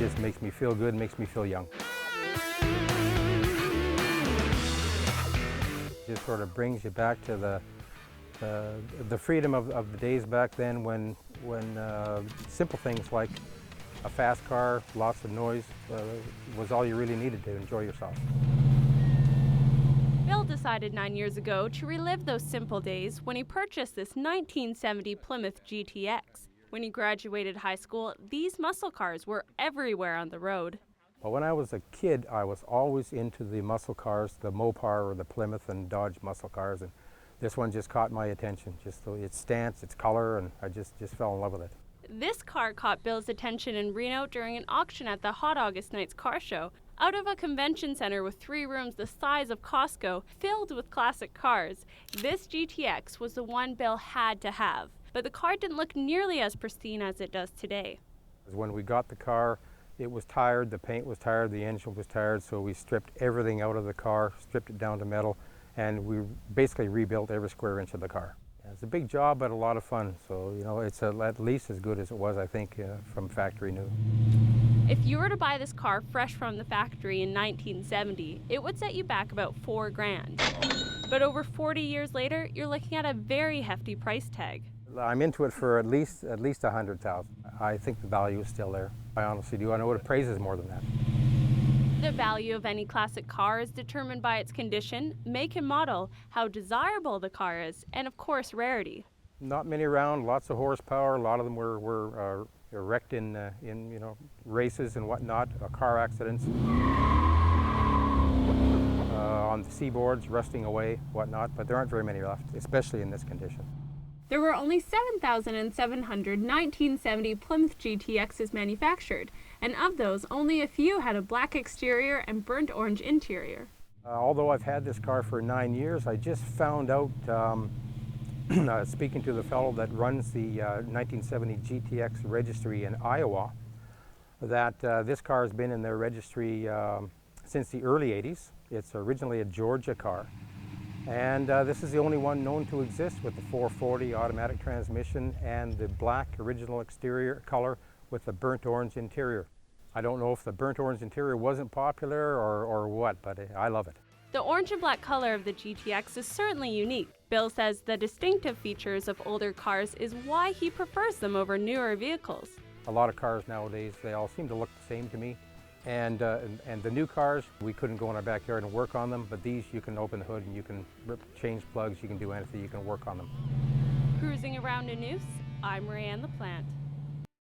just makes me feel good, makes me feel young. Just sort of brings you back to the freedom of the days back then when simple things like a fast car, lots of noise, was all you really needed to enjoy yourself. Bill decided 9 years ago to relive those simple days when he purchased this 1970 Plymouth GTX. When he graduated high school, these muscle cars were everywhere on the road. But when I was a kid, I was always into the muscle cars, the Mopar or the Plymouth and Dodge muscle cars, and this one just caught my attention. Just its stance, its color, and I just fell in love with it. This car caught Bill's attention in Reno during an auction at the Hot August Nights car show. Out of a convention center with 3 rooms the size of Costco, filled with classic cars, this GTX was the one Bill had to have. But the car didn't look nearly as pristine as it does today. When we got the car, it was tired, the paint was tired, the engine was tired, so we stripped everything out of the car, stripped it down to metal, and we basically rebuilt every square inch of the car. It's a big job, but a lot of fun, so it's at least as good as it was, I think, from factory new. If you were to buy this car fresh from the factory in 1970, it would set you back about $4 grand. But over 40 years later, you're looking at a very hefty price tag. I'm into it for at least $100,000. I think the value is still there. I honestly do. I know it appraises more than that. The value of any classic car is determined by its condition, make and model, how desirable the car is, and of course rarity. Not many around, lots of horsepower. A lot of them were wrecked in races and whatnot, car accidents. On the seaboards, rusting away, whatnot, but there aren't very many left, especially in this condition. There were only 7,700 1970 Plymouth GTXs manufactured, and of those, only a few had a black exterior and burnt orange interior. Although I've had this car for 9 years, I just found out, speaking to the fellow that runs the 1970 GTX registry in Iowa, that this car has been in their registry since the early 80s. It's originally a Georgia car. And this is the only one known to exist with the 440 automatic transmission and the black original exterior color with the burnt orange interior. I don't know if the burnt orange interior wasn't popular or what, but I love it. The orange and black color of the GTX is certainly unique. Bill says the distinctive features of older cars is why he prefers them over newer vehicles. A lot of cars nowadays, they all seem to look the same to me. And the new cars, we couldn't go in our backyard and work on them, but these you can open the hood and you can change plugs, you can do anything, you can work on them. Cruising around a noose, I'm Rae-Anne the Plant.